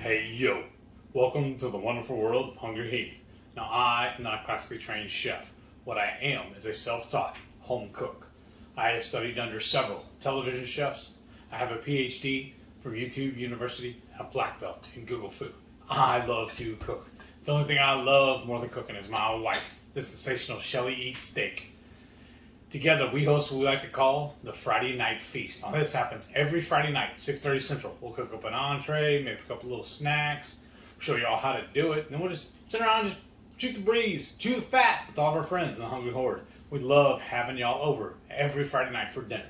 Hey yo, welcome to the wonderful world of Hungry Heath. Now I am not a classically trained chef. What I am is a self-taught home cook. I have studied under several television chefs. I have a PhD from YouTube University and a black belt in Google Food. I love to cook. The only thing I love more than cooking is my wife, the sensational Shelly Eats Steak. Together, we host what we like to call the Friday Night Feast. Now, this happens every Friday night, 6:30 Central. We'll cook up an entree, maybe a couple little snacks, show you all how to do it, and then we'll just sit around and just shoot the breeze, chew the fat with all of our friends in the Hungry Horde. We love having y'all over every Friday night for dinner.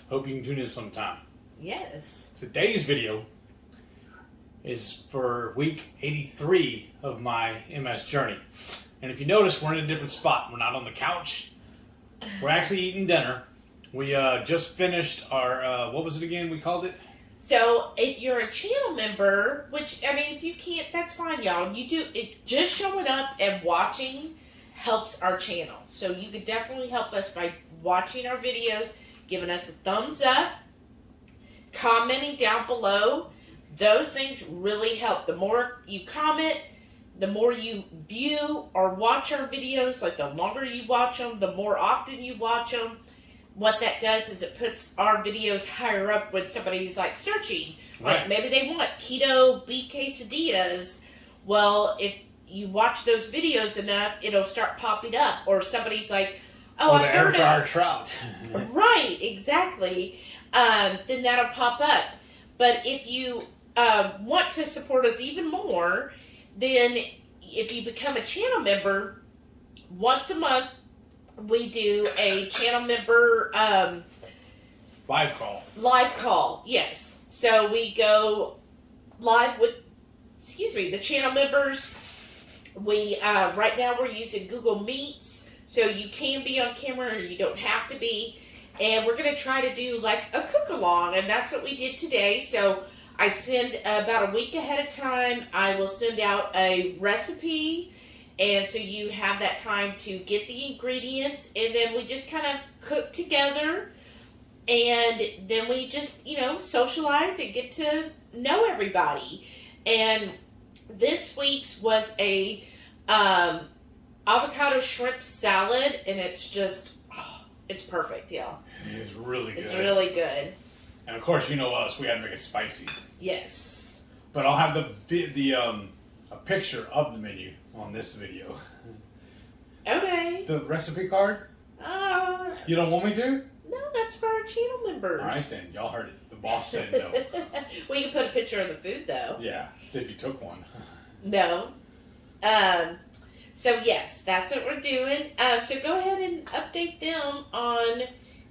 Hope you can tune in sometime. Yes. Today's video is for week 83 of my MS journey. And if you notice, we're in a different spot. We're not on the couch. We're actually eating dinner. We just finished our, what was it again we called it? So, if you're a channel member, which, I mean, if you can't, that's fine, y'all. You do, it just showing up and watching helps our channel. So, you could definitely help us by watching our videos, giving us a thumbs up, commenting down below. Those things really help. The more you comment, the more you view or watch our videos, like the longer you watch them, the more often you watch them, what that does is it puts our videos higher up when somebody's like searching. Right. Like maybe they want keto beef quesadillas. Well, if you watch those videos enough, it'll start popping up. Or somebody's like, oh, I heard of our trout. Right, exactly. Then that'll pop up. But if you want to support us even more, then if you become a channel member, once a month we do a channel member Live call. Live call, yes. So we go live with, the channel members. We right now we're using Google Meets, so you can be on camera or you don't have to be. And we're going to try to do like a cook-along, and that's what we did today. So I send about a week ahead of time, I will send out a recipe, and so you have that time to get the ingredients, and then we just kind of cook together, and then we just, socialize and get to know everybody. And this week's was a avocado shrimp salad, and it's just, it's perfect, y'all. It's really good. It's really good. And of course, you know us, we had to make it spicy. Yes. But I'll have a picture of the menu on this video. Okay. The recipe card? You don't want me to? No, that's for our channel members. All right then, y'all heard it. The boss said no. We can put a picture of the food though. Yeah, if you took one. No. So yes, that's what we're doing. So go ahead and update them on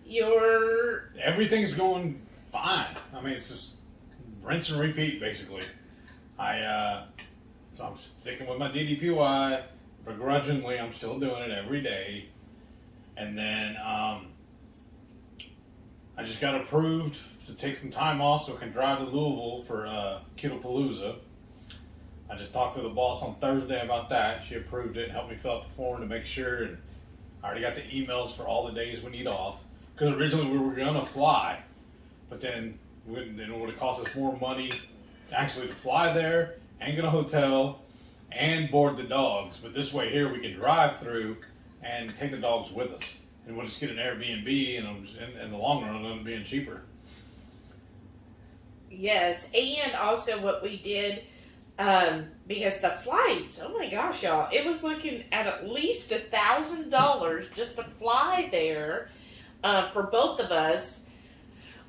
your... Everything's going fine. I mean, it's just rinse and repeat, basically. So I'm sticking with my DDPY. Begrudgingly, I'm still doing it every day. And then I just got approved to take some time off so I can drive to Louisville for Ketopalooza. I just talked to the boss on Thursday about that. She approved it and helped me fill out the form to make sure. And I already got the emails for all the days we need off. Because originally we were going to fly. But then it would have cost us more money actually to fly there and get a hotel and board the dogs. But this way here we can drive through and take the dogs with us. And we'll just get an Airbnb, and in the long run it'll end up being cheaper. Yes, and also what we did, because the flights, oh my gosh, y'all, it was looking at least $1,000 just to fly there for both of us,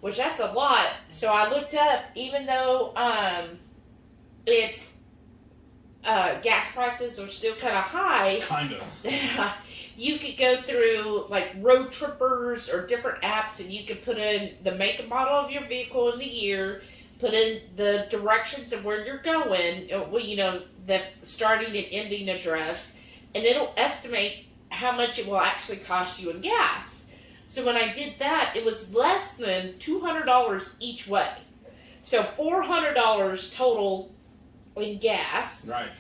which that's a lot. So I looked up, even though it's gas prices are still kind of high. Kind of. You could go through like Road Trippers or different apps, and you could put in the make and model of your vehicle and the year, put in the directions of where you're going, the starting and ending address, and it'll estimate how much it will actually cost you in gas. So when I did that, it was less than $200 each way. So $400 total in gas. Right.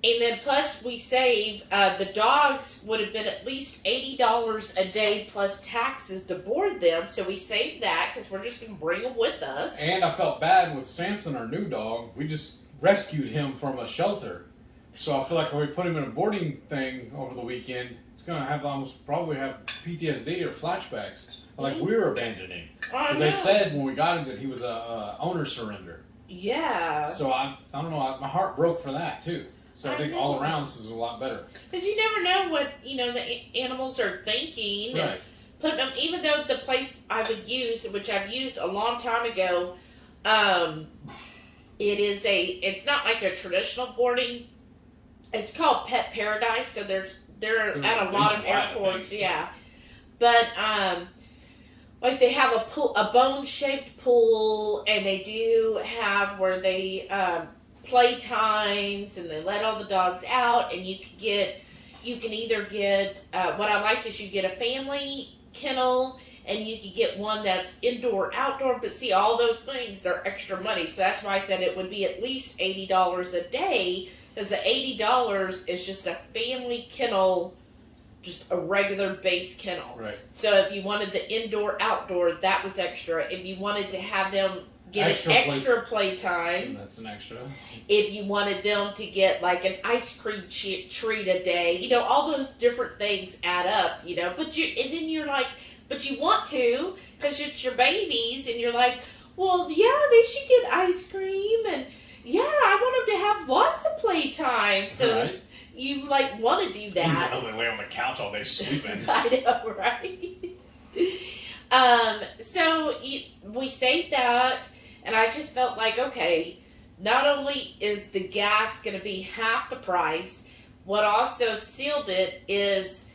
And then plus we save, the dogs would have been at least $80 a day plus taxes to board them. So we saved that because we're just going to bring them with us. And I felt bad with Samson, our new dog. We just rescued him from a shelter. So I feel like if we put him in a boarding thing over the weekend, it's going to have probably have PTSD or flashbacks. Like we were abandoning. Because they said when we got him that he was a owner surrender. Yeah. So I don't know, my heart broke for that too. So I think all around this is a lot better. Because you never know what, the animals are thinking. Right. Putting them, even though the place I would use, which I've used a long time ago, it's not like a traditional boarding. It's called Pet Paradise, so they're at a lot of airports, yeah. But like they have a bone-shaped pool, and they do have where they play times, and they let all the dogs out, and you can either get what I liked is you get a family kennel, and you can get one that's indoor, outdoor, but see, all those things, they're extra money. So that's why I said it would be at least $80 a day, because the $80 is just a family kennel, just a regular base kennel. Right. So if you wanted the indoor, outdoor, that was extra. If you wanted to have them get an extra play time, that's an extra. If you wanted them to get like an ice cream treat a day, all those different things add up, but then you're like, but you want to, because it's your babies, and you're like, well, yeah, they should get ice cream, and yeah, I want them to have lots of playtime. So right. You want to do that. They lay on the couch all day sleeping. I know, right? So we saved that, and I just felt like, okay, not only is the gas going to be half the price, what also sealed it is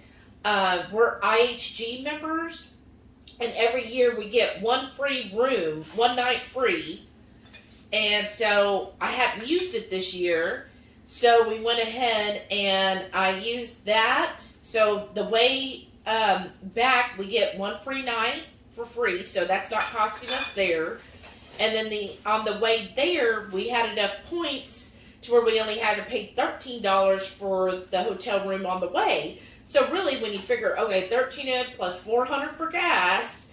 we're IHG members, and every year we get one free room, one night free. And so I hadn't used it this year, so we went ahead and I used that. So the way back, we get one free night for free, so that's not costing us there. And then on the way there, we had enough points to where we only had to pay $13 for the hotel room on the way. So really, when you figure, okay, $13 plus $400 for gas,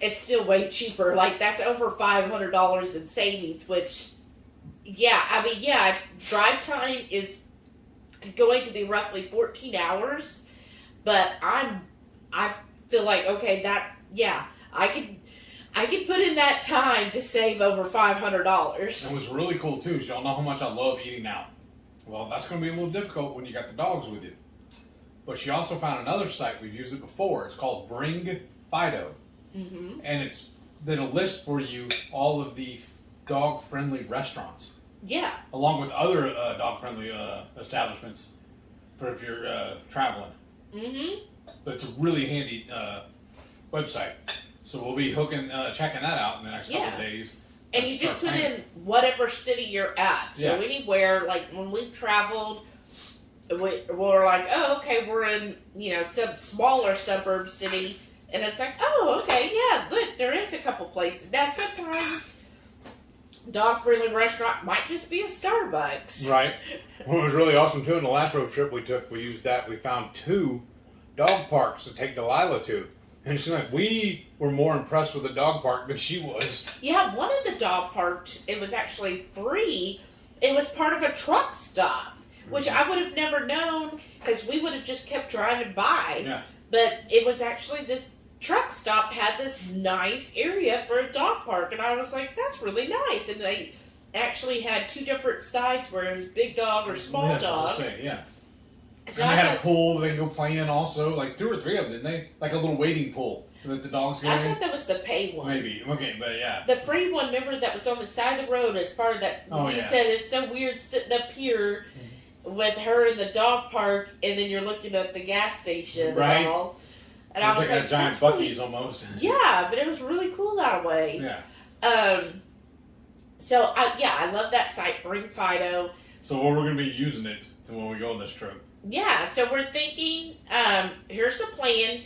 it's still way cheaper. Like, that's over $500 in savings, which, drive time is going to be roughly 14 hours, but I feel like, okay, I could put in that time to save over $500. It was really cool too. So y'all know how much I love eating out. Well, that's going to be a little difficult when you got the dogs with you. But she also found another site, we've used it before. It's called Bring Fido. Mm-hmm. And it'll list for you all of the dog-friendly restaurants. Yeah. Along with other dog-friendly establishments for if you're traveling. Mm-hmm. But it's a really handy website. So we'll be checking that out in the next couple of days. And you just put in whatever city you're at. So anywhere, like when we've traveled, we're like, oh, okay, we're in, some smaller suburb city. And it's like, oh, okay, yeah, look, there is a couple places. Now, sometimes dog-friendly restaurant might just be a Starbucks. Right. What was really awesome, too, in the last road trip we used that. We found 2 dog parks to take Delilah to. And it seemed like we were more impressed with the dog park than she was. Yeah, one of the dog parks, it was actually free. It was part of a truck stop, which I would have never known because we would have just kept driving by. Yeah. But it was actually this truck stop had this nice area for a dog park, and I was like, that's really nice. And they actually had 2 different sides where it was big dog or small dog. Yeah. So and they had a pool they could go play in also, like 2 or 3 of them, didn't they? Like a little wading pool that the dogs go in. I thought that was the pay one. Maybe. Okay, but yeah. The free one, remember, that was on the side of the road as part of that. You said it's so weird sitting up here with her in the dog park, and then you're looking at the gas station right. and all. And it was I was like a giant Buc-ee's almost. Yeah, but it was really cool that way. Yeah. So I love that site, Bring Fido. So we're going to be using it when we go on this trip. Yeah, so we're thinking, here's the plan.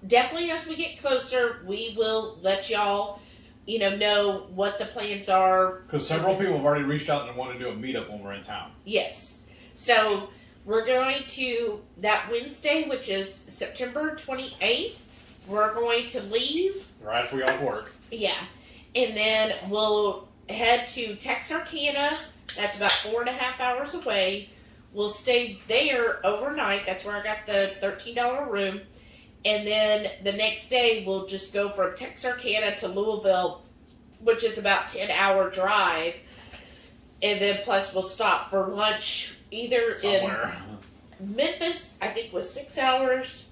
Definitely as we get closer, we will let y'all, know what the plans are. Because several people have already reached out and want to do a meetup when we're in town. Yes. So we're going to, that Wednesday, which is September 28th, we're going to leave. Right after we off work. Yeah. And then we'll head to Texarkana That's about 4.5 hours away. We'll stay there overnight. That's where I got the $13 room. And then the next day, we'll just go from Texarkana to Louisville, which is about 10-hour drive. And then plus we'll stop for lunch either Somewhere. in Memphis, I think was 6 hours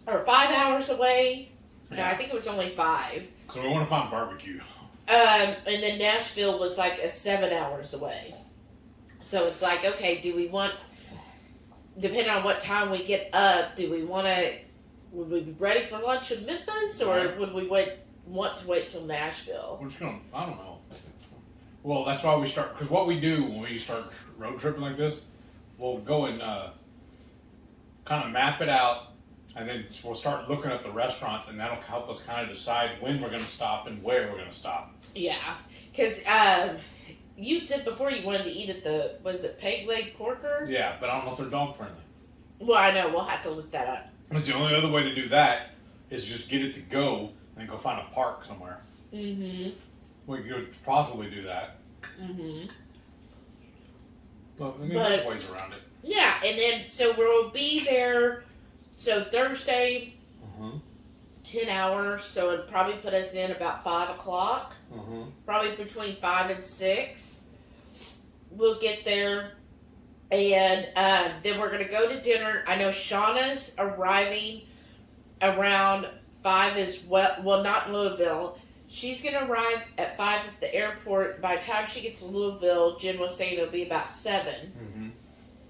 or 5 hours away. No, I think it was only 5. So we want to find barbecue. And then Nashville was like 7 hours away. So it's like, okay, do we want, depending on what time we get up, do we want to, would we be ready for lunch in Memphis, or would we want to wait till Nashville? We're just going to, I don't know. Well, that's why we start, because what we do when we start road tripping like this, we'll go and kind of map it out, and then we'll start looking at the restaurants, and that'll help us kind of decide when we're going to stop and where we're going to stop. Yeah, because you said before you wanted to eat at the, was it Peg Leg Porker? Yeah, but I don't know if they're dog friendly. Well, I know, we'll have to look that up. Because the only other way to do that is just get it to go and go find a park somewhere. Mm-hmm. We could possibly do that. Mm-hmm. But, I mean, there's ways around it. Yeah, and then, so we'll be there, so Thursday, 10 hours, so it'd probably put us in about 5 o'clock. Probably between 5 and 6. We'll get there, and then we're going to go to dinner. I know Shauna's arriving around 5 as well. Well, not in Louisville. She's going to arrive at 5 at the airport. By the time she gets to Louisville, Jen was saying it'll be about 7.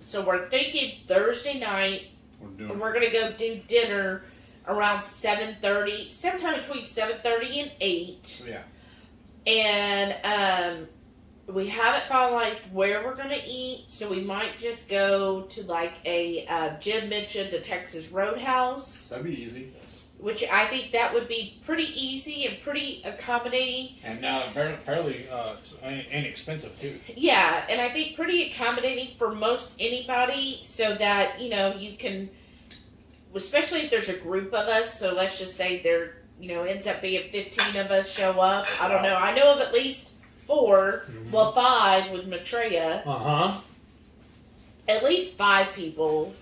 So we're thinking Thursday night, we're going to go do dinner around 7:30, sometime between 7:30 and 8. Yeah. And we haven't finalized where we're going to eat, so we might just go to like a, Jim mentioned a Texas Roadhouse. That'd be easy. Which I think that would be pretty easy and pretty accommodating. And fairly inexpensive too. Yeah, and I think pretty accommodating for most anybody, so that, you know, you can, especially if there's a group of us, so let's just say there, you know, ends up being 15 of us show up. I don't know. I know of at least 4, well, 5 with Maitreya. At least 5 people.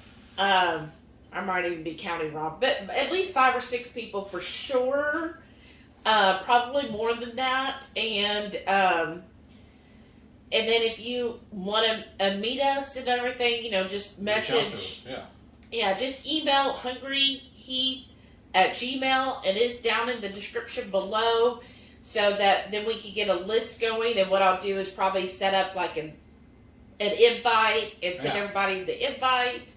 I might even be counting wrong, but at least 5 or 6 people for sure. Probably more than that. And then if you want to meet us and everything, you know, just message. Yeah, just email hungryheath@gmail. It is down in the description below, so that then we can get a list going. And what I'll do is probably set up like an invite and send everybody the invite.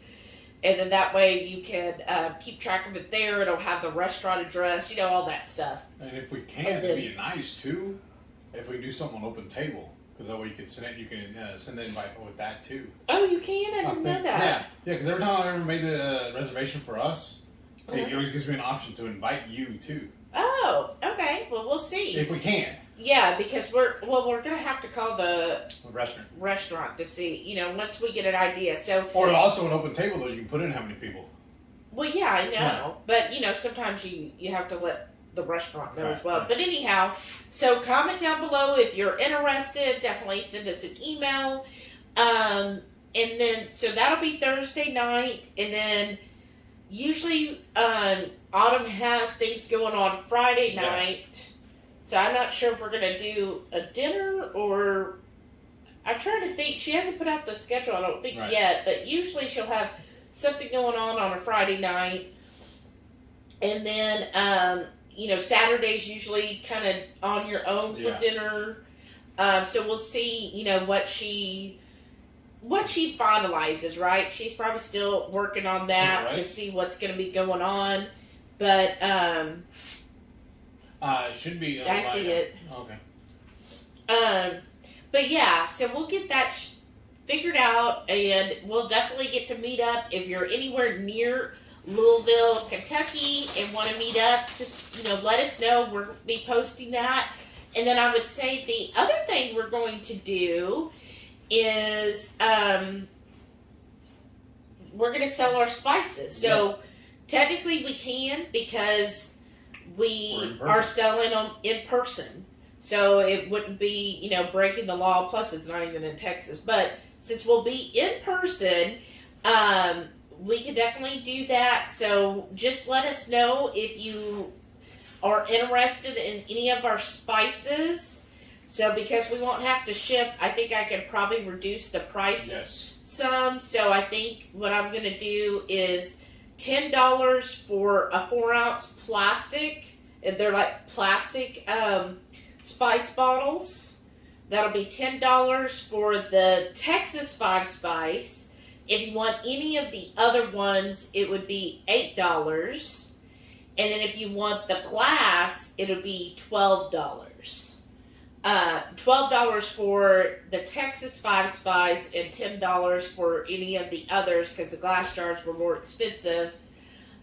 And then that way you can keep track of it there. It'll have the restaurant address, you know, all that stuff. And if we can, it'd be nice too if we do something on open table. Because that way you can send the invite with that too. Oh, you can? I didn't know that. Yeah, because every time I ever made the reservation for us, it always gives me an option to invite you too. Oh, okay. Well, we'll see. If we can. Yeah, because we're going to have to call the restaurant to see, you know, once we get an idea. So, or also an open table, though, you can put in how many people. Well, yeah, I know. Yeah. But, you know, sometimes you have to let the restaurant know as well. Right. But anyhow, so comment down below if you're interested. Definitely send us an email. And then, so that'll be Thursday night. And then usually Autumn has things going on Friday night. So I'm not sure if we're going to do a dinner or... I'm trying to think. She hasn't put out the schedule, I don't think, yet. But usually she'll have something going on a Friday night. And then, you know, Saturday's usually kind of on your own for dinner. So we'll see, you know, what she finalizes, right? She's probably still working on that to see what's going to be going on. But... it should be. I see it. Okay. But yeah, so we'll get that figured out, and we'll definitely get to meet up. If you're anywhere near Louisville, Kentucky, and want to meet up, just, you know, let us know. We'll be posting that. And then I would say the other thing we're going to do is we're going to sell our spices. So technically we can, because we are selling them in person. So it wouldn't be, breaking the law. Plus, it's not even in Texas. But since we'll be in person, we can definitely do that. So just let us know if you are interested in any of our spices. So because we won't have to ship, I think I can probably reduce the price some. So I think what I'm going to do is $10 for a 4-ounce plastic. And they're like plastic spice bottles. That'll be $10 for the Texas 5 spice. If you want any of the other ones, it would be $8. And then if you want the glass, it'll be $12. $12 for the Texas 5 spice and $10 for any of the others because the glass jars were more expensive.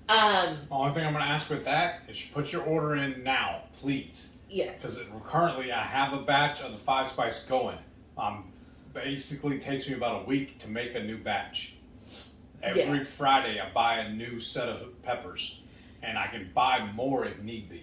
The only thing I'm going to ask with that is you put your order in now, please. Yes. Because currently I have a batch of the 5 spice going. Basically takes me about a week to make a new batch. Every Friday I buy a new set of peppers, and I can buy more if need be.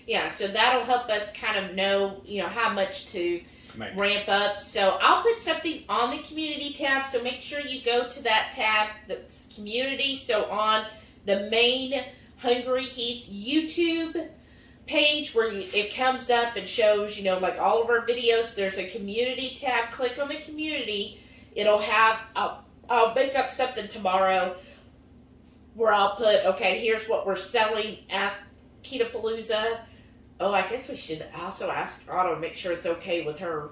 Yeah, so that'll help us kind of know, how much to ramp up. So I'll put something on the community tab. So make sure you go to that tab that's community. So on the main Hungry Heath YouTube page where it comes up and shows, like all of our videos, there's a community tab. Click on the community. It'll have, I'll make up something tomorrow where I'll put, okay, here's what we're selling at Ketapalooza. Oh, I guess we should also ask Otto to make sure it's okay with her.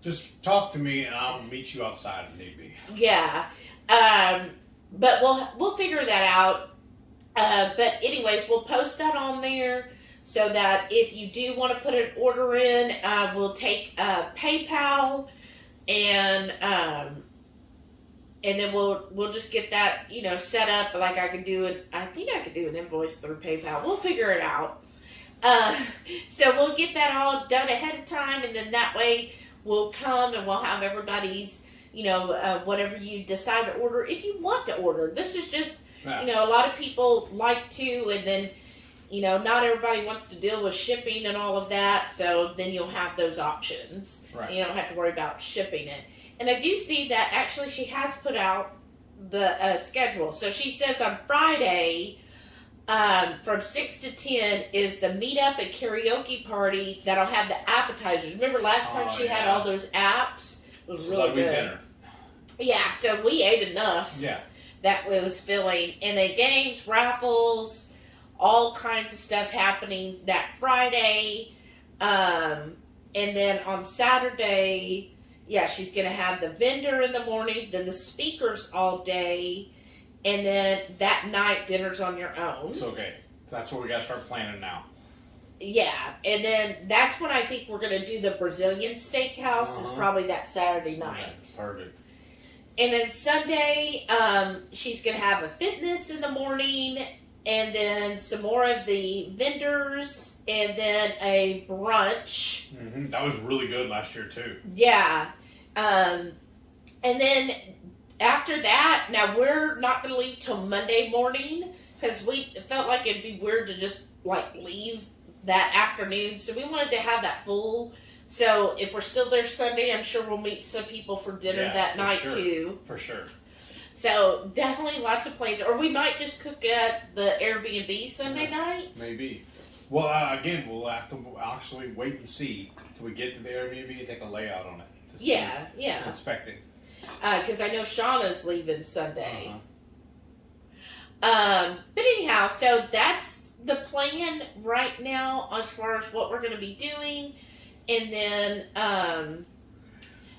Just talk to me and I'll meet you outside if need be. Yeah. But we'll figure that out. But anyways, we'll post that on there so that if you do want to put an order in, we'll take PayPal and then we'll just get that, set up. Like I think I could do an invoice through PayPal. We'll figure it out. So we'll get that all done ahead of time, and then that way we'll come and we'll have everybody's, whatever you decide to order. If you want to order, this is just, a lot of people like to, and then, not everybody wants to deal with shipping and all of that. So then you'll have those options. Right. You don't have to worry about shipping it. And I do see that actually she has put out the schedule. So she says on Friday, from 6 to 10 is the meetup and karaoke party that'll have the appetizers. Remember last time she had all those apps? It was really good. Dinner. Yeah, so we ate enough. Yeah. That it was filling. And then games, raffles, all kinds of stuff happening that Friday. And then on Saturday, she's going to have the vendor in the morning, then the speakers all day, and then that night, dinner's on your own. It's okay. That's what we got to start planning now. Yeah, and then that's when I think we're going to do the Brazilian steakhouse is probably that Saturday night. Okay, perfect. And then Sunday, she's going to have a fitness in the morning, and then some more of the vendors, and then a brunch. Mm-hmm. That was really good last year, too. Yeah. And then after that, now we're not going to leave till Monday morning because we felt like it'd be weird to just leave that afternoon. So we wanted to have that full. So if we're still there Sunday, I'm sure we'll meet some people for dinner that night too. For sure. So definitely lots of plans. Or we might just cook at the Airbnb Sunday night. Maybe. Well, again, we'll have to actually wait and see till we get to the Airbnb and take a layout on it. Yeah. Inspecting. Because I know Shauna's leaving Sunday. But anyhow, so that's the plan right now as far as what we're going to be doing. And then,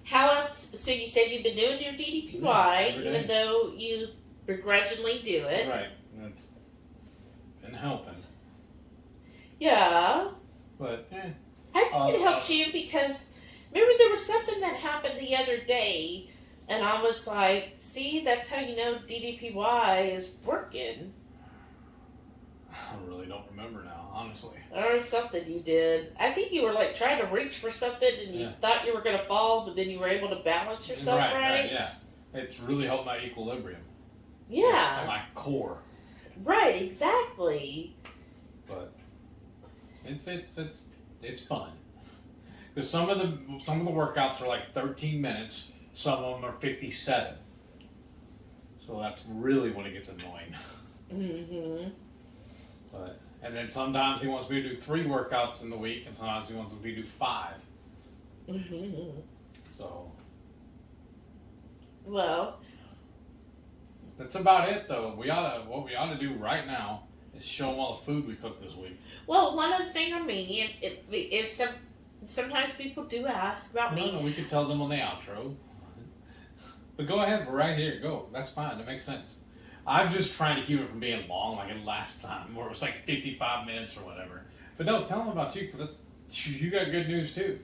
how else? So you said you've been doing your DDPY, even though you begrudgingly do it. Right. That's been helping. Yeah. But, I think it helps you because, remember there was something that happened the other day, and I was like, see, that's how you know DDPY is working. I really don't remember now, honestly. Or something you did. I think you were trying to reach for something and you thought you were going to fall, but then you were able to balance yourself right. Yeah. It's really helped my equilibrium. Yeah. And my core. Right, exactly. But it's it's fun. Because some of the workouts are like 13 minutes. Some of them are 57. So that's really when it gets annoying. Mm-hmm. And then sometimes he wants me to do 3 workouts in the week, and sometimes he wants me to do 5. Mm-hmm. So. Well. That's about it, though. What we ought to do right now is show them all the food we cooked this week. Well, one other thing on me, sometimes people do ask about me. No, we could tell them on the outro. But go ahead, we're right here. Go. That's fine. That makes sense. I'm just trying to keep it from being long, like it last time, where it was like 55 minutes or whatever. But no, tell them about you, because you got good news too.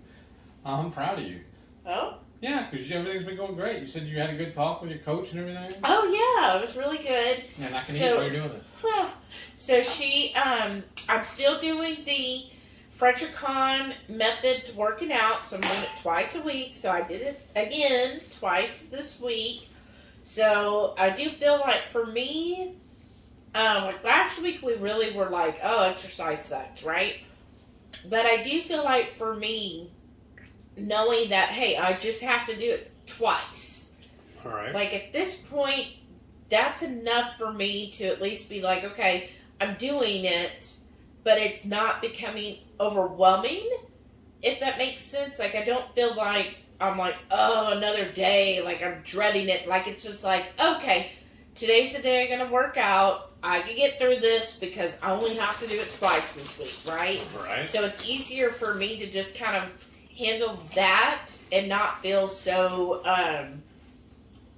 I'm proud of you. Oh? Yeah, because everything's been going great. You said you had a good talk with your coach and everything. Oh yeah, it was really good. And I can hear while you're doing this. Well, so I'm still doing the Frederick method working out, so I'm doing it twice a week. So I did it again twice this week. So I do feel like for me, like last week we really were like, oh, exercise sucks, right? But I do feel like for me, knowing that, hey, I just have to do it twice. All right. Like at this point, that's enough for me to at least be like, okay, I'm doing it, but it's not becoming overwhelming, if that makes sense. Like I don't feel like I'm like, oh, another day, like I'm dreading it. Like it's just like, okay, today's the day I'm going to work out. I can get through this because I only have to do it twice this week, right? Right. So it's easier for me to just kind of handle that and not feel so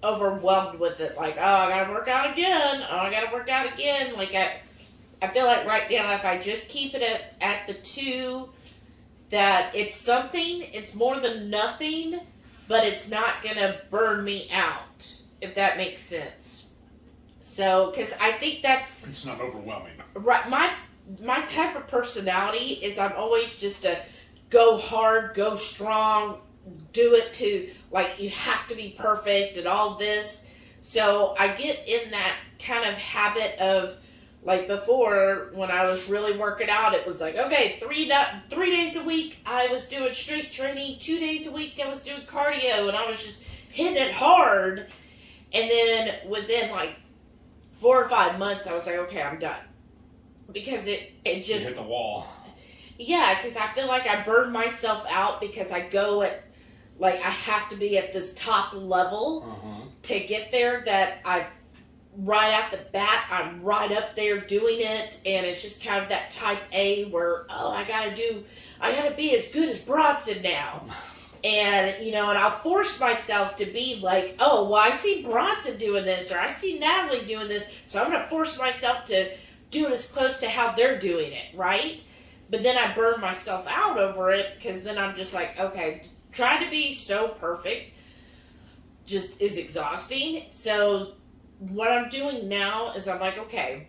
overwhelmed with it. Like, oh, I gotta work out again. Oh, I gotta work out again. Like I feel like right now, if I just keep it at the 2, that it's something, it's more than nothing, but it's not gonna burn me out, if that makes sense. So, because I think that's it's not overwhelming. Right, my type of personality is I'm always just a go hard, go strong, do it to, like, you have to be perfect and all this. So I get in that kind of habit of, like before, when I was really working out, it was like, okay, 3 days a week I was doing strength training, 2 days a week I was doing cardio, and I was just hitting it hard. And then within like 4 or 5 months, I was like, okay, I'm done. Because it just... You hit the wall. Yeah, because I feel like I burn myself out because I go at, like, I have to be at this top level to get there, that right off the bat, I'm right up there doing it, and it's just kind of that type A where, oh, I gotta be as good as Bronson now. And, and I'll force myself to be like, oh, well, I see Bronson doing this, or I see Natalie doing this, so I'm going to force myself to do it as close to how they're doing it, right? But then I burn myself out over it, because then I'm just like, okay, trying to be so perfect just is exhausting. So what I'm doing now is I'm like, okay,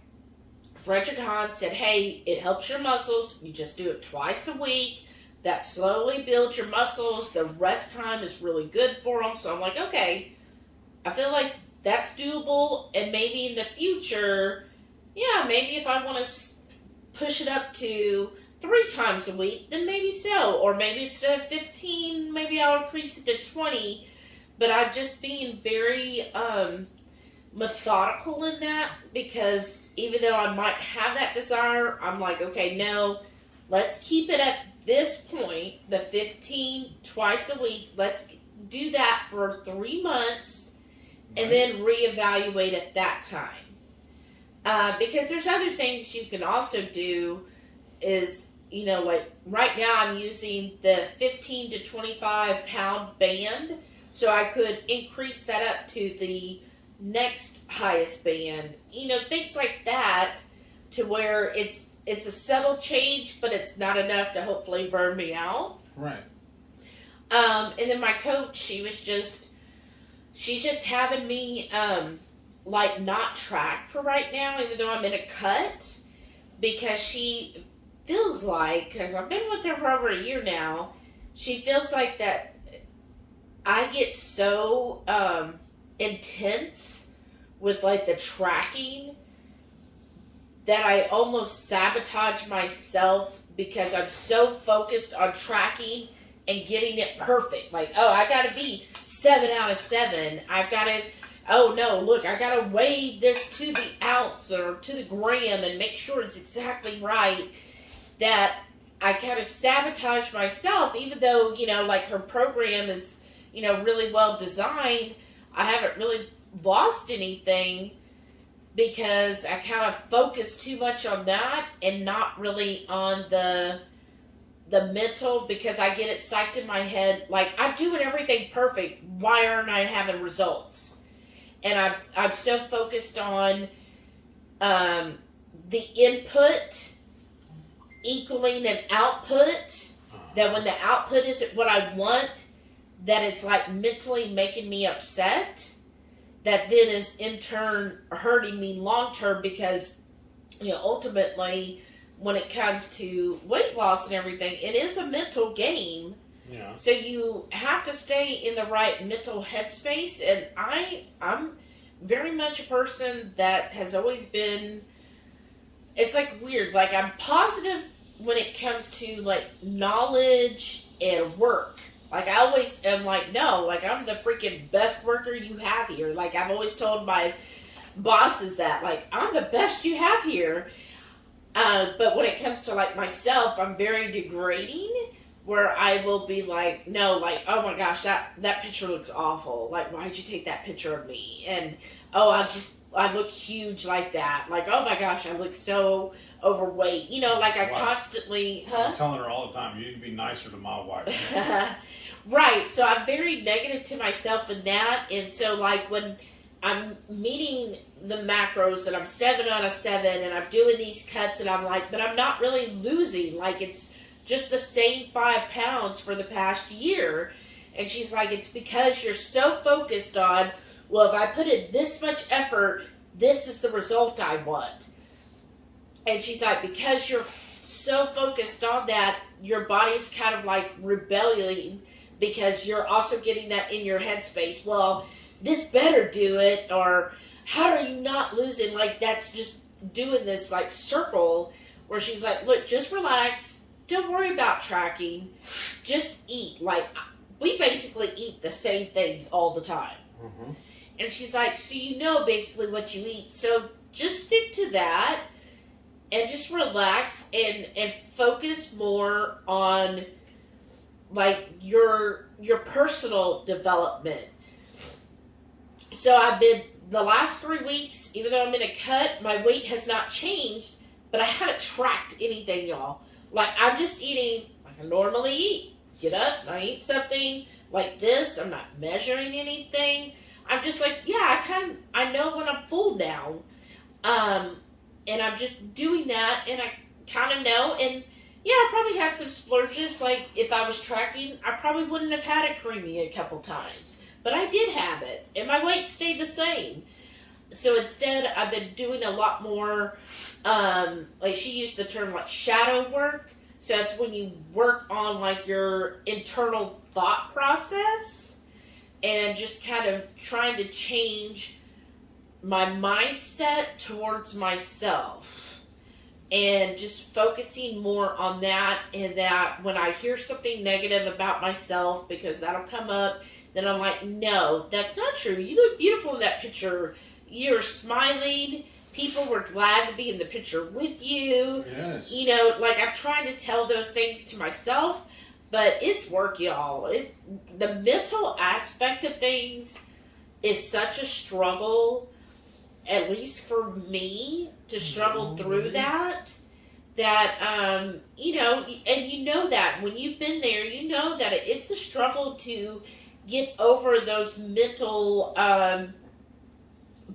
Frederick Hahn said, hey, it helps your muscles. You just do it twice a week. That slowly builds your muscles. The rest time is really good for them. So I'm like, okay, I feel like that's doable. And maybe in the future, yeah, maybe if I want to push it up to 3 times a week, then maybe so. Or maybe instead of 15, maybe I'll increase it to 20. But I'm just being very methodical in that, because even though I might have that desire, I'm like, okay, no, let's keep it at this point, the 15 twice a week. Let's do that for 3 months and then reevaluate at that time. Because there's other things you can also do is, like right now I'm using the 15 to 25 pound band. So I could increase that up to the next highest band. Things like that, to where it's a subtle change, but it's not enough to hopefully burn me out. Right. And then my coach, she's just having me, like, not track for right now, even though I'm in a cut, because she feels like, because I've been with her for over a year now, she feels like that I get so, intense with, like, the tracking that I almost sabotage myself because I'm so focused on tracking and getting it perfect. Like, oh, I gotta be 7 out of 7. I've gotta, oh no, look, I gotta weigh this to the ounce or to the gram and make sure it's exactly right, that I kind of sabotage myself, even though, like her program is, really well designed. I haven't really lost anything because I kind of focus too much on that and not really on the mental, because I get it psyched in my head. Like, I'm doing everything perfect. Why aren't I having results? And I'm so focused on the input equaling an output, that when the output isn't what I want, that it's like mentally making me upset, that then is in turn hurting me long term, because ultimately when it comes to weight loss and everything, it is a mental game. Yeah. So you have to stay in the right mental headspace, and I'm very much a person that has always been, it's like weird, like I'm positive when it comes to like knowledge and work. Like I always am like, no, like I'm the freaking best worker you have here. Like I've always told my bosses that, like, I'm the best you have here. But when it comes to like myself, I'm very degrading, where I will be like, no, like, oh my gosh, that picture looks awful. Like, why'd you take that picture of me? And, oh, I look huge like that. Like, oh my gosh, I look so overweight. Like I constantly, I'm telling her all the time, you need to be nicer to my wife. Right. So I'm very negative to myself in that. And so like when I'm meeting the macros and I'm 7 out of 7 and I'm doing these cuts and I'm like, but I'm not really losing. Like it's just the same 5 pounds for the past year. And she's like, it's because you're so focused on, well, if I put in this much effort, this is the result I want. And she's like, because you're so focused on that, your body's kind of like rebelling, because you're also getting that in your headspace. Well, this better do it, or how are you not losing? Like that's just doing this like circle where she's like, look, just relax. Don't worry about tracking. Just eat. Like we basically eat the same things all the time. Mm-hmm. And she's like, so basically what you eat. So just stick to that and just relax and focus more on like your personal development. So I've been, the last 3 weeks, even though I'm in a cut, my weight has not changed, but I haven't tracked anything, y'all. Like I'm just eating like I normally eat. Get up, I eat something like this. I'm not measuring anything. I'm just like, yeah, I know when I'm full now. And I'm just doing that, and I kind of know, and yeah, I probably had some splurges. Like if I was tracking, I probably wouldn't have had a creamy a couple times, but I did have it, and my weight stayed the same. So instead, I've been doing a lot more, like she used the term like shadow work. So it's when you work on like your internal thought process and just kind of trying to change my mindset towards myself and just focusing more on that, and that when I hear something negative about myself, because that'll come up, then I'm like, no, that's not true. You look beautiful in that picture. You're smiling. People were glad to be in the picture with you. Yes. Like I'm trying to tell those things to myself, but it's work, y'all. The mental aspect of things is such a struggle, at least for me, to struggle through that, and that when you've been there, that it's a struggle to get over those mental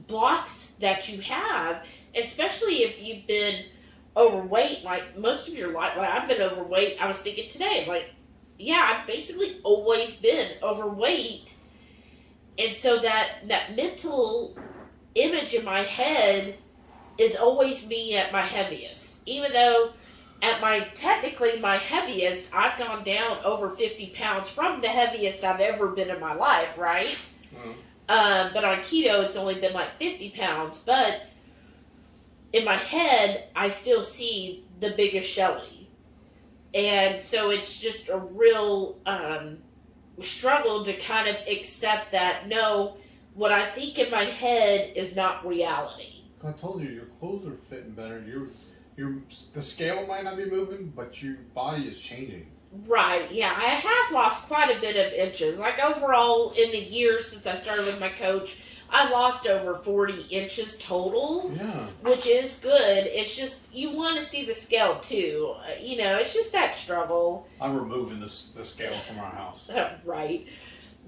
blocks that you have, especially if you've been overweight, like most of your life. Like I've been overweight. I was thinking today, like, yeah, I've basically always been overweight, and so that mental image in my head is always me at my heaviest, even though technically my heaviest, I've gone down over 50 pounds from the heaviest I've ever been in my life, right? Mm. But on keto, it's only been like 50 pounds, but in my head, I still see the biggest Shelly. And so it's just a real struggle to kind of accept that, no, what I think in my head is not reality. I told you, your clothes are fitting better. The scale might not be moving, but your body is changing. Right, yeah. I have lost quite a bit of inches. Like overall, in the years since I started with my coach, I lost over 40 inches total, Yeah. which is good. It's just, you want to see the scale too. It's just that struggle. I'm removing the scale from our house. Right.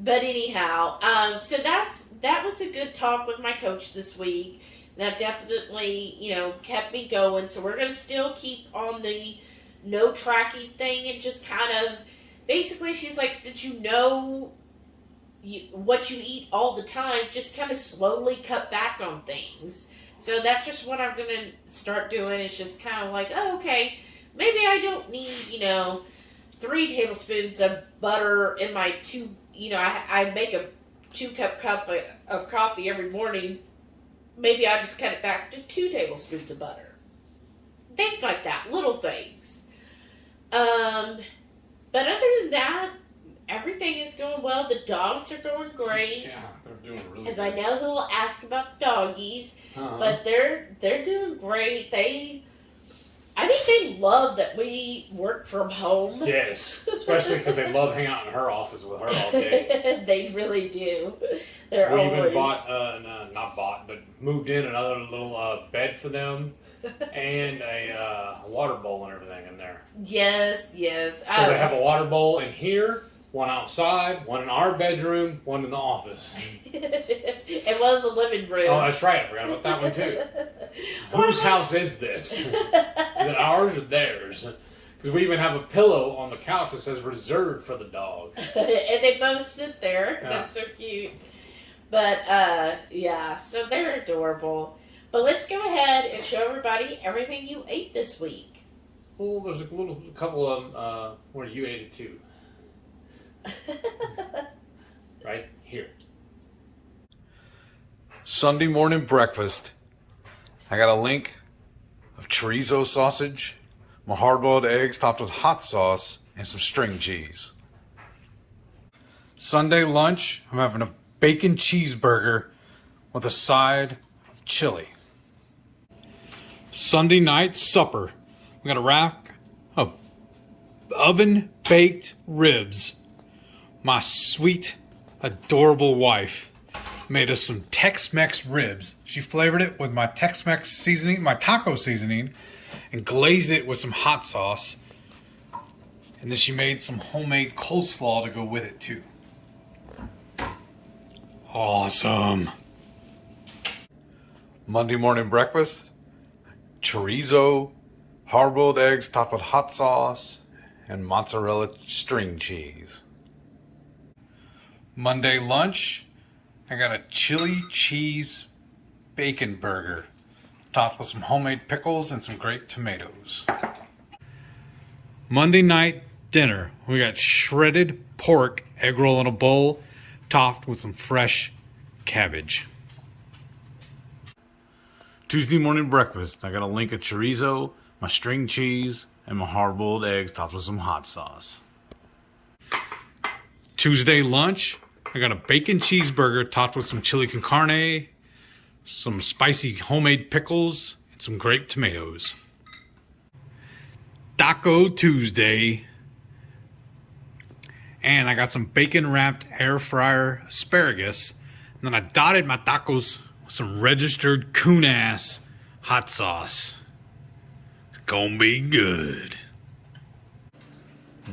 But anyhow, so that was a good talk with my coach this week. That definitely, kept me going. So we're going to still keep on the no tracking thing and just kind of, basically she's like, since you know what you eat all the time, just kind of slowly cut back on things. So that's just what I'm going to start doing. It's just kind of like, oh, okay, maybe I don't need, 3 tablespoons of butter in my I make a 2-cup of coffee every morning. Maybe I just cut it back to 2 tablespoons of butter. Things like that, little things. But other than that, everything is going well. The dogs are going great. Yeah, they're doing really As good. I know who will ask about the doggies, but they're doing great. I think they love that we work from home. Yes, especially because they love hanging out in her office with her all day. They really do. They're We always... even moved in another little bed for them and a water bowl and everything in there. Yes. So they have a water bowl in here, one outside, one in our bedroom, one in the office. And one in the living room. Oh, that's right. I forgot about that one too. Whose house is this? Is it ours or theirs? Because we even have a pillow on the couch that says reserved for the dog. And they both sit there. Yeah. That's so cute. But, so they're adorable. But let's go ahead and show everybody everything you ate this week. Well, there's a couple of them where you ate it too. Right here. Sunday morning breakfast. I got a link of chorizo sausage, my hard-boiled eggs topped with hot sauce, and some string cheese. Sunday lunch, I'm having a bacon cheeseburger with a side of chili. Sunday night supper, we got a rack of oven-baked ribs. My sweet, adorable wife made us some Tex-Mex ribs. She flavored it with my Tex-Mex seasoning, my taco seasoning, and glazed it with some hot sauce. And then she made some homemade coleslaw to go with it too. Awesome. Monday morning breakfast, chorizo, hard-boiled eggs topped with hot sauce, and mozzarella string cheese. Monday lunch, I got a chili cheese bacon burger topped with some homemade pickles and some grape tomatoes. Monday night dinner, we got shredded pork egg roll in a bowl topped with some fresh cabbage. Tuesday morning breakfast, I got a link of chorizo, my string cheese, and my hard-boiled eggs topped with some hot sauce. Tuesday lunch, I got a bacon cheeseburger topped with some chili con carne, some spicy homemade pickles, and some grape tomatoes. Taco Tuesday, and I got some bacon wrapped air fryer asparagus, and then I dotted my tacos with some registered coon ass hot sauce. It's gonna be good.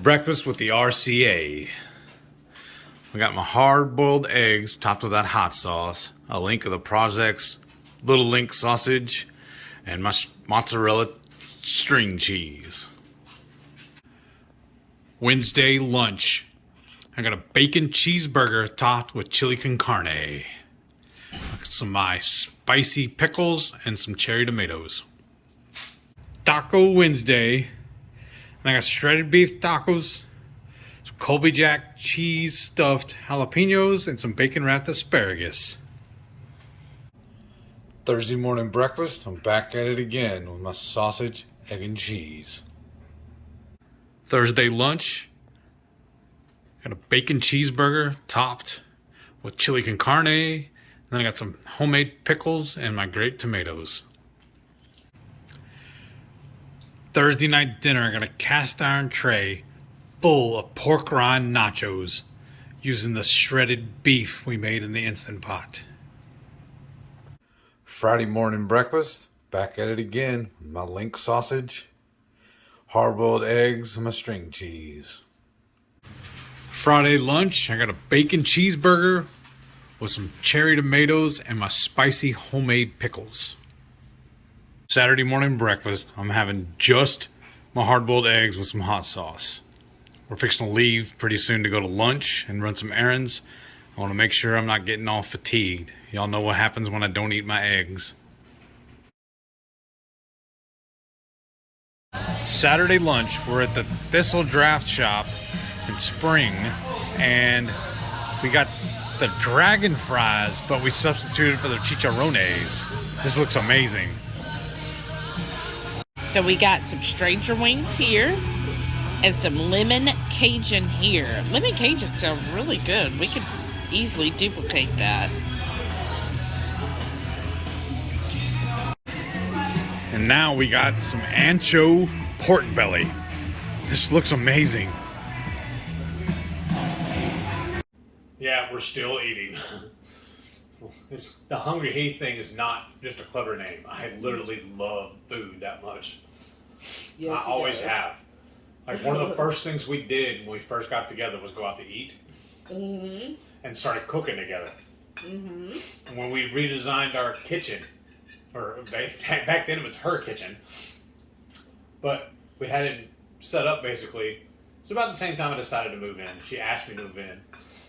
Breakfast with the RCA. I got my hard-boiled eggs topped with that hot sauce, a link of the Prasek's Little Link sausage, and my mozzarella string cheese. Wednesday lunch. I got a bacon cheeseburger topped with chili con carne, some of my spicy pickles, and some cherry tomatoes. Taco Wednesday. And I got shredded beef tacos, some Colby Jack cheese stuffed jalapenos, and some bacon wrapped asparagus. Thursday morning breakfast, I'm back at it again with my sausage, egg, and cheese. Thursday lunch. Got a bacon cheeseburger topped with chili con carne. And then I got some homemade pickles and my great tomatoes. Thursday night dinner, I got a cast iron tray full of pork rind nachos using the shredded beef we made in the Instant Pot. Friday morning breakfast, back at it again. My link sausage, hard-boiled eggs, and my string cheese. Friday lunch, I got a bacon cheeseburger with some cherry tomatoes and my spicy homemade pickles. Saturday morning breakfast, I'm having just my hard-boiled eggs with some hot sauce. We're fixing to leave pretty soon to go to lunch and run some errands. I want to make sure I'm not getting all fatigued. Y'all know what happens when I don't eat my eggs. Saturday lunch, we're at the Thistle Draft Shop in Spring, and we got the dragon fries, but we substituted for the chicharrones. This looks amazing. So we got some stranger wings here and some lemon Cajun here. Lemon Cajun sounds really good. We could easily duplicate that. And now we got some ancho pork belly. This looks amazing. Yeah, we're still eating. The Hungry Heath thing is not just a clever name. I literally love food that much. Yes, I always have. Like, one of the first things we did when we first got together was go out to eat. Mm-hmm. And started cooking together. Mm-hmm. And when we redesigned our kitchen, or back then it was her kitchen, but we had it set up basically. It's about the same time I decided to move in. She asked me to move in.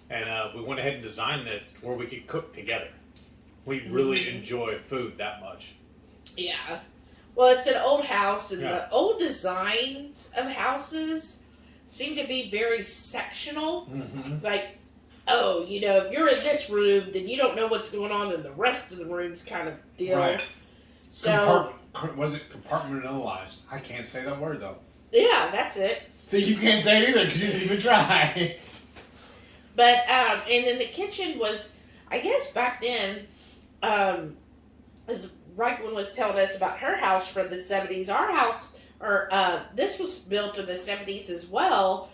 And we went ahead and designed it where we could cook together. We really enjoy food that much. Yeah. Well, it's an old house, and Yeah. the old designs of houses seem to be very sectional. Mm-hmm. Like, oh, you know, if you're in this room, then you don't know what's going on in the rest of the rooms kind of deal. Right. So, Was it compartmentalized? I can't say that word, though. yeah, that's it. See, you can't say it either because you didn't even try. But, and then the kitchen was, I guess back then, as Reichman was telling us about her house from the 70s, our house, or this was built in the 70s as well.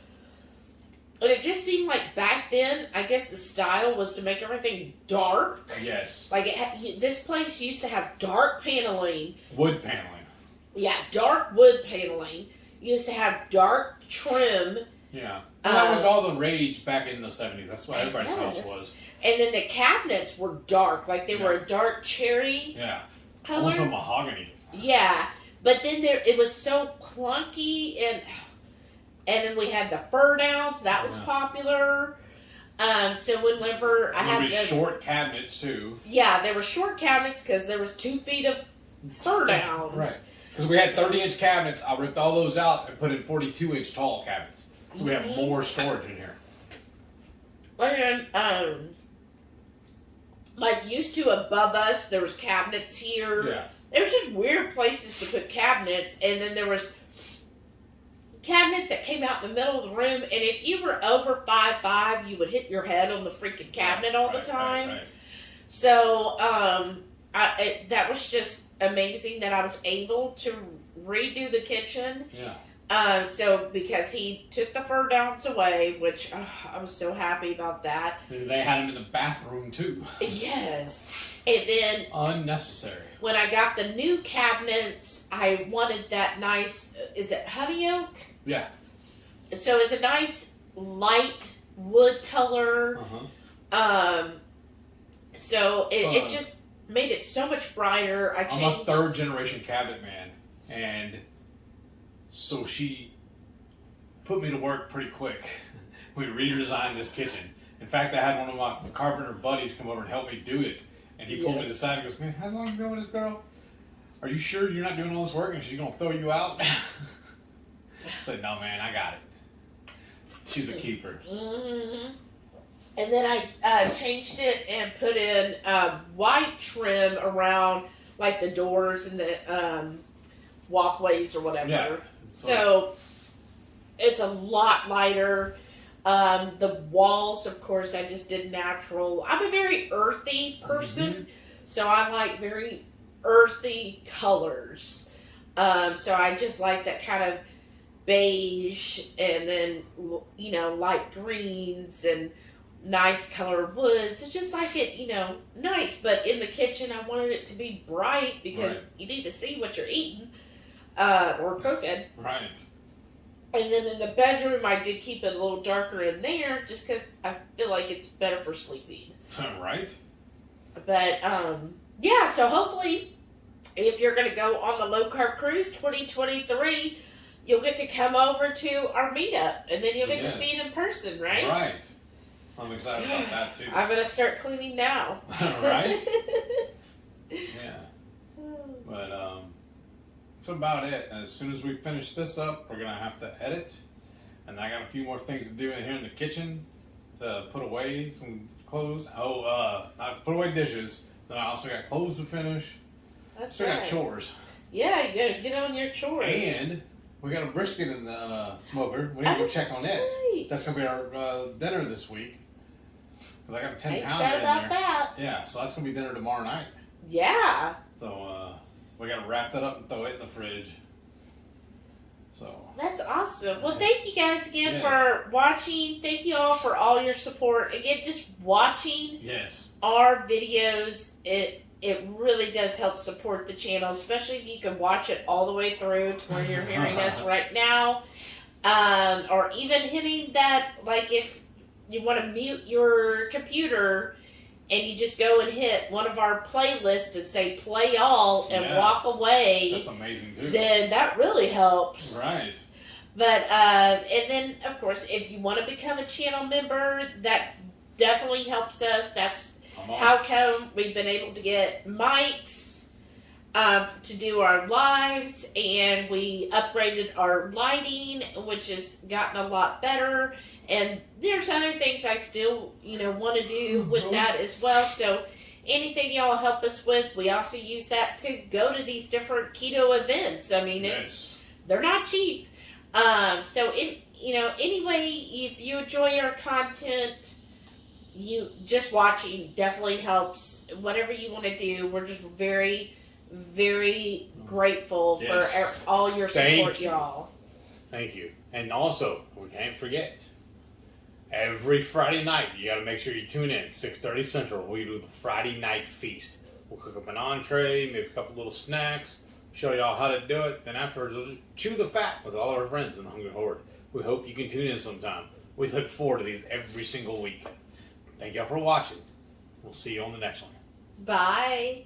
And it just seemed like back then, I guess the style was to make everything dark. Yes. Like, this place used to have dark paneling. Wood paneling. Yeah, dark wood paneling. Used to have dark trim. Yeah. Well, that was all the rage back in the 70s. That's what everybody's house Yes. was. And then the cabinets were dark. Like, they were a dark cherry Yeah. color. Almost a mahogany. Yeah. But then it was so clunky, and then we had the fur downs. That was popular. So whenever I had the short cabinets too. Yeah, they were short cabinets because there was 2 feet of fur downs. Right. Because we had 30-inch cabinets. I ripped all those out and put in 42-inch tall cabinets. So we have more storage in here. And like used to above us, there was cabinets here. Yeah. There was just weird places to put cabinets, and then there was cabinets that came out in the middle of the room, and if you were over 5'5", you would hit your head on the freaking cabinet all the time. Right. So that was just amazing that I was able to redo the kitchen. Yeah. So because he took the fur downs away, which I was so happy about that. They had them in the bathroom too. Yes. And then Unnecessary. when I got the new cabinets, I wanted that nice, is it honey oak? Yeah. So it's a nice light wood color. Uh-huh. So it just made it so much brighter. I'm a 3rd generation cabinet man, and so she put me to work pretty quick. We redesigned this kitchen. In fact, I had one of my carpenter buddies come over and help me do it. And he pulled me to the side and goes, "Man, how long have you been with this girl? Are you sure you're not doing all this work and she's going to throw you out?" I said, "No, man, I got it. She's a keeper." Mm-hmm. And then I changed it and put in white trim around like the doors and the walkways or whatever. Yeah. So It's a lot lighter. The walls, of course, I just did natural. I'm a very earthy person, so I like very earthy colors. So I just like that kind of beige and then, light greens and nice colored woods. It's just like it, nice. But in the kitchen, I wanted it to be bright because you need to see what you're eating or cooking. Right. And then in the bedroom, I did keep it a little darker in there just because I feel like it's better for sleeping. Right. But, so hopefully, if you're going to go on the low carb cruise 2023, you'll get to come over to our meetup and then you'll get to see it in person, right? Right. I'm excited about that too. I'm going to start cleaning now. Right? Yeah. But, that's about it. As soon as we finish this up, we're gonna have to edit, and I got a few more things to do in here in the kitchen to put away some clothes. I put away dishes. Then I also got clothes to finish. That's Still right. got chores. Yeah, you gotta get on your chores. And we got a brisket in the smoker. We need to go check on it. Right. That's gonna be our dinner this week. Cause I got a 10 Ain't pounder sad in about there. that. Yeah, so that's gonna be dinner tomorrow night. Yeah. So we gotta wrap that up and throw it in the fridge. So That's awesome. Well, thank you guys again Yes. for watching. Thank you all for all your support. Again, just watching yes, our videos, it really does help support the channel, especially if you can watch it all the way through to where you're hearing us right now. Or even hitting that, like if you want to mute your computer and you just go and hit one of our playlists and say play all and Yeah. walk away, that's amazing too. then that really helps. Right. But, and then, of course, if you want to become a channel member, that definitely helps us. That's Come on. how come we've been able to get mics to do our lives, and we upgraded our lighting, which has gotten a lot better. And there's other things I still, want to do with that as well. So anything y'all help us with, we also use that to go to these different keto events. I mean, they're not cheap. Anyway, if you enjoy our content, you just watching definitely helps. Whatever you want to do, we're just very, very grateful for all your support, y'all. Thank you. And also, we can't forget, every Friday night, you got to make sure you tune in, 6:30 Central. We do the Friday night feast. We'll cook up an entree, maybe a couple little snacks, show y'all how to do it. Then afterwards, we'll just chew the fat with all our friends in the Hungry Horde. We hope you can tune in sometime. We look forward to these every single week. Thank y'all for watching. We'll see you on the next one. Bye.